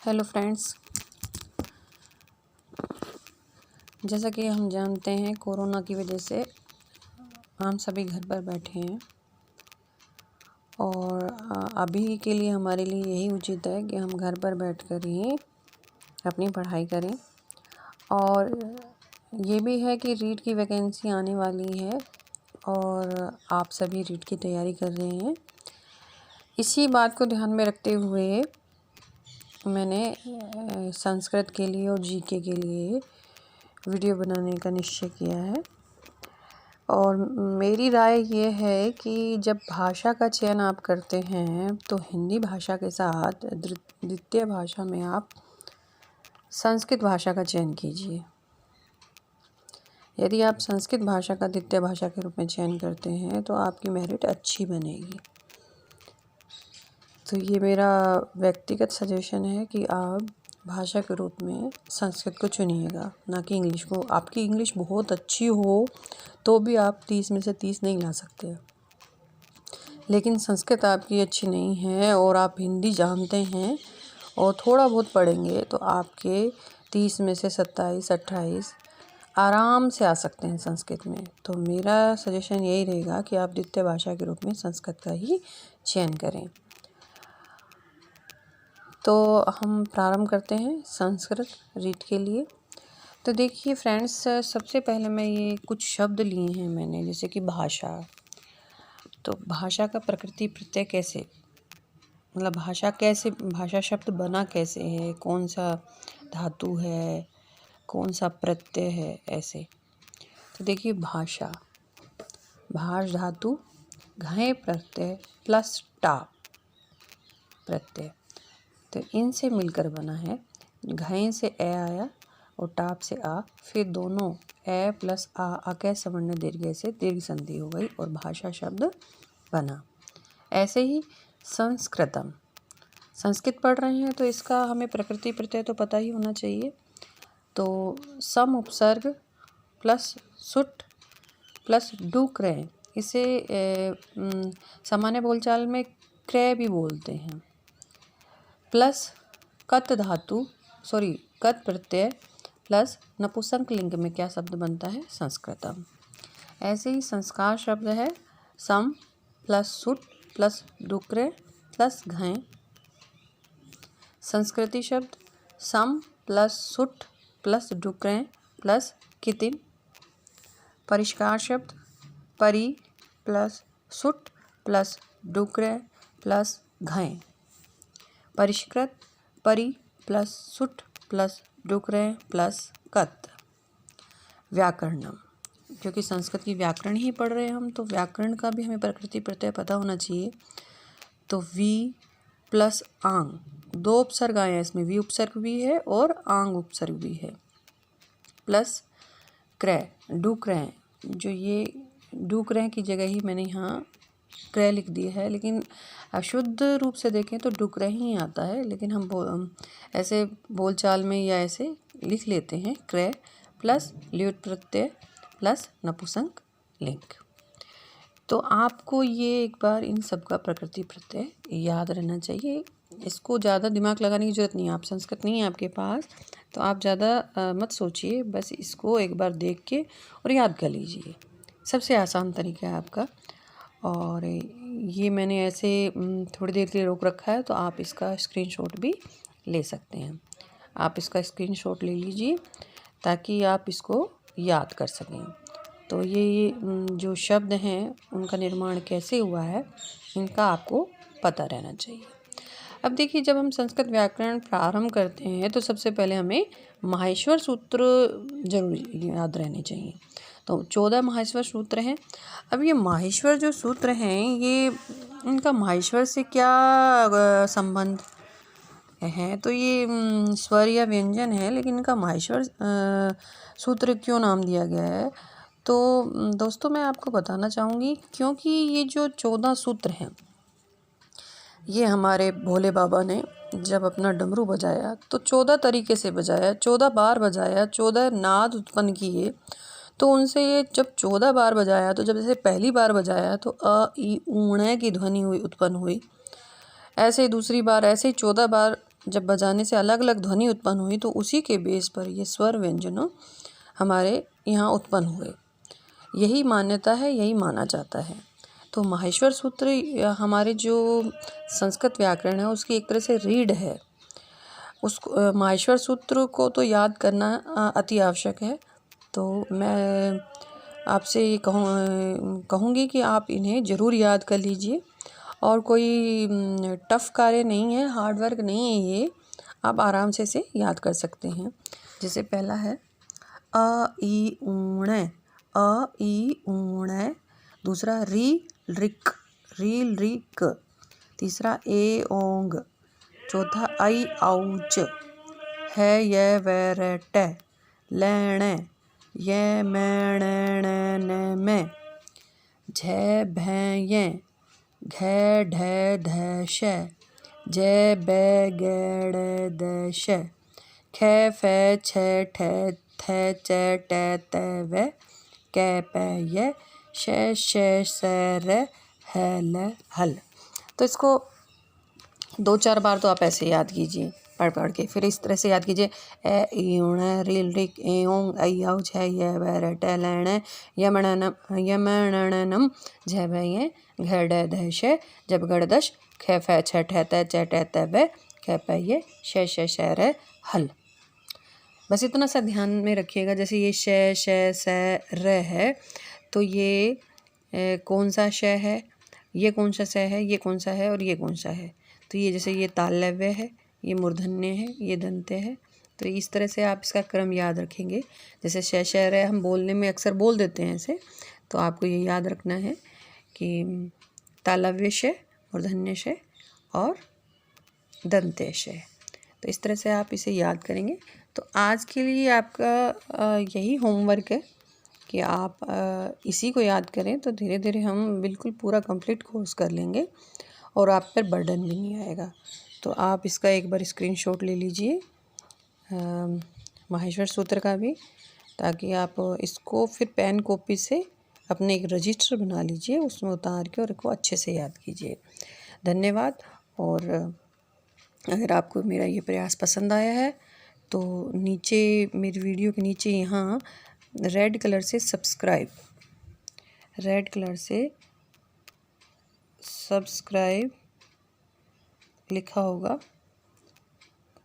Hello friends, जैसा कि हम जानते हैं कोरोना की वजह से हम सभी घर पर बैठे हैं और अभी के लिए हमारे लिए यही उचित है कि हम घर पर बैठकर ही अपनी पढ़ाई करें। और ये भी है कि रीट की वैकेंसी आने वाली है और आप सभी रीट की तैयारी कर रहे हैं। इसी बात को ध्यान में रखते हुए मैंने संस्कृत के लिए और जीके के लिए वीडियो बनाने का निश्चय किया है। और मेरी राय ये है कि जब भाषा का चयन आप करते हैं तो हिंदी भाषा के साथ द्वितीय भाषा में आप संस्कृत भाषा का चयन कीजिए। यदि आप संस्कृत भाषा का द्वितीय भाषा के रूप में चयन करते हैं तो आपकी मेरिट अच्छी बनेगी। तो ये मेरा व्यक्तिगत सजेशन है कि आप भाषा के रूप में संस्कृत को चुनिएगा, ना कि इंग्लिश को। आपकी इंग्लिश बहुत अच्छी हो तो भी आप 30 में से 30 नहीं ला सकते, लेकिन संस्कृत आपकी अच्छी नहीं है और आप हिंदी जानते हैं और थोड़ा बहुत पढ़ेंगे तो आपके 30 में से 27-28 आराम से आ सकते हैं संस्कृत में। तो मेरा सजेशन यही रहेगा कि आप द्वितीय भाषा के रूप में संस्कृत का ही चयन करें। तो हम प्रारंभ करते हैं संस्कृत रीट के लिए। तो देखिए फ्रेंड्स, सबसे पहले मैं ये कुछ शब्द लिए हैं मैंने, जैसे कि भाषा। तो भाषा का प्रकृति प्रत्यय कैसे, मतलब भाषा शब्द बना कैसे है, कौन सा धातु है, कौन सा प्रत्यय है, ऐसे। तो देखिए भाष धातु घय प्रत्यय प्लस टा प्रत्यय, तो इनसे मिलकर बना है। घय से ए आया और टाप से आ, फिर दोनों ए प्लस आ अकय सवर्ण दीर्घ से दीर्घ संधि हो गई और भाषा शब्द बना। ऐसे ही संस्कृतम, संस्कृत पढ़ रहे हैं तो इसका हमें प्रकृति प्रत्यय तो पता ही होना चाहिए। तो सम उपसर्ग प्लस सुट प्लस डू क्रय, इसे सामान्य बोलचाल में क्रय भी बोलते हैं, प्लस कत प्रत्यय प्लस नपुंसक लिंग में क्या शब्द बनता है, संस्कृतम। ऐसे ही संस्कार शब्द है सम प्लस सुट प्लस डुक्रे प्लस घय। संस्कृति शब्द सम प्लस सुट प्लस डुक्रे प्लस कितिन। परिष्कार शब्द परि प्लस सुट प्लस डुक्रे प्लस घय। परिष्कृत परि प्लस सुट प्लस डुक्रे प्लस कत। व्याकरणम, क्योंकि संस्कृत की व्याकरण ही पढ़ रहे हैं हम, तो व्याकरण का भी हमें प्रकृति प्रत्यय पता होना चाहिए। तो वी प्लस आंग, दो उपसर्ग आए हैं इसमें, वी उपसर्ग भी है और आंग उपसर्ग भी है, प्लस क्रय डुक्रय, जो ये डुक्रय की जगह ही मैंने यहाँ क्रय लिख दिया है, लेकिन अशुद्ध रूप से देखें तो डुक्रय ही आता है, लेकिन हम ऐसे बोलचाल में या ऐसे लिख लेते हैं क्रय प्लस ल्युट प्रत्यय प्लस नपुंसक लिंग। तो आपको ये एक बार इन सब का प्रकृति प्रत्यय याद रहना चाहिए। इसको ज़्यादा दिमाग लगाने की ज़रूरत नहीं है। आप संस्कृत नहीं है आपके पास तो आप ज़्यादा मत सोचिए, बस इसको एक बार देख के और याद कर लीजिए। सबसे आसान तरीका है आपका। और ये मैंने ऐसे थोड़ी देर के लिए रोक रखा है, तो आप इसका स्क्रीनशॉट भी ले सकते हैं। आप इसका स्क्रीनशॉट ले लीजिए ताकि आप इसको याद कर सकें। तो ये जो शब्द हैं उनका निर्माण कैसे हुआ है इनका आपको पता रहना चाहिए। अब देखिए, जब हम संस्कृत व्याकरण प्रारंभ करते हैं तो सबसे पहले हमें माहेश्वर सूत्र जरूर याद रहने चाहिए। तो 14 माहेश्वर सूत्र हैं। अब ये माहेश्वर जो सूत्र हैं, ये इनका माहेश्वर से क्या संबंध है, तो ये स्वर या व्यंजन है, लेकिन इनका माहेश्वर सूत्र क्यों नाम दिया गया है। तो दोस्तों, मैं आपको बताना चाहूँगी, क्योंकि ये जो 14 सूत्र हैं ये हमारे भोले बाबा ने जब अपना डमरू बजाया तो 14 तरीके से बजाया, 14 बार बजाया, 14 नाद उत्पन्न किए। तो उनसे ये जब 14 बार बजाया, तो जब जैसे पहली बार बजाया तो अ ई ऊण की ध्वनि उत्पन्न हुई। ऐसे ही दूसरी बार, ऐसे ही 14 बार जब बजाने से अलग अलग ध्वनि उत्पन्न हुई तो उसी के बेस पर ये स्वर व्यंजनों हमारे यहाँ उत्पन्न हुए। यही मान्यता है, यही माना जाता है। तो माहेश्वर सूत्र हमारे जो संस्कृत व्याकरण है उसकी एक तरह से रीढ़ है। उसको माहेश्वर सूत्र को तो याद करना अति आवश्यक है। तो मैं आपसे ये कहूँगी कि आप इन्हें ज़रूर याद कर लीजिए। और कोई टफ़ कार्य नहीं है, हार्ड वर्क नहीं है ये, आप आराम से इसे याद कर सकते हैं। जैसे पहला है अ ई ऊण, अ ई ऊण। दूसरा री रिक, रील रिक। तीसरा ए ओंग। चौथा आई औच, है ये वेरेट, लैण, ये मैण में। झै भैये, घै ढै धैश, जै बै गैड़ दैश। खे फै छै ठै थै चै टै तै वै, कै पै यै, शै शै सै रै, है लै हल। तो इसको 2-4 बार तो आप ऐसे याद कीजिए पढ़ के। फिर इस तरह से याद कीजिए ए ई ऊण, रील रिक, ए ओंग, आई औ, छै ये वेरेट, लैण, यमणनम, झै भैये, घै ढै धैश, जब गड़दश, खे फै छै ठै तै चै टै तै वै, कै पै ये, शै शै सै रै हल। बस इतना सा ध्यान में रखिएगा। जैसे ये शै शै सै रै है तो ये कौन सा शै है, ये कौन सा सै है, ये कौन सा है और ये कौन सा है। तो ये जैसे ये तालव्य है, ये मूर्धन्य है, ये दंत्य है। तो इस तरह से आप इसका क्रम याद रखेंगे। जैसे शै शै रै हम बोलने में अक्सर बोल देते हैं ऐसे, तो आपको ये याद रखना है कि तालव्य शै, मूर्धन्य शै और दंत्य शै। तो इस तरह से आप इसे याद करेंगे। तो आज के लिए आपका यही होमवर्क है कि आप इसी को याद करें, तो धीरे धीरे हम बिल्कुल पूरा कंप्लीट कोर्स कर लेंगे और आप पर बर्डन भी नहीं आएगा। तो आप इसका एक बार स्क्रीनशॉट ले लीजिए माहेश्वर सूत्र का भी, ताकि आप इसको फिर पेन कॉपी से अपने एक रजिस्टर बना लीजिए, उसमें उतार के और इसको अच्छे से याद कीजिए। धन्यवाद। और अगर आपको मेरा ये प्रयास पसंद आया है तो नीचे मेरी वीडियो के नीचे यहाँ रेड कलर से सब्सक्राइब लिखा होगा,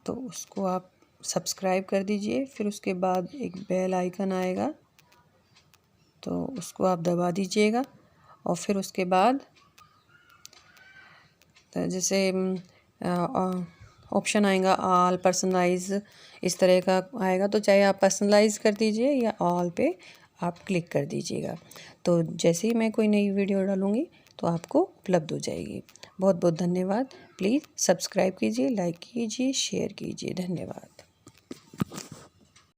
तो उसको आप सब्सक्राइब कर दीजिए। फिर उसके बाद एक बेल आइकन आएगा, तो उसको आप दबा दीजिएगा। और फिर उसके बाद जैसे ऑप्शन आएगा ऑल, पर्सनलाइज, इस तरह का आएगा। तो चाहे आप पर्सनलाइज कर दीजिए या ऑल पे आप क्लिक कर दीजिएगा। तो जैसे ही मैं कोई नई वीडियो डालूँगी तो आपको उपलब्ध हो जाएगी। बहुत बहुत धन्यवाद। प्लीज़ सब्सक्राइब कीजिए, लाइक कीजिए, शेयर कीजिए। धन्यवाद।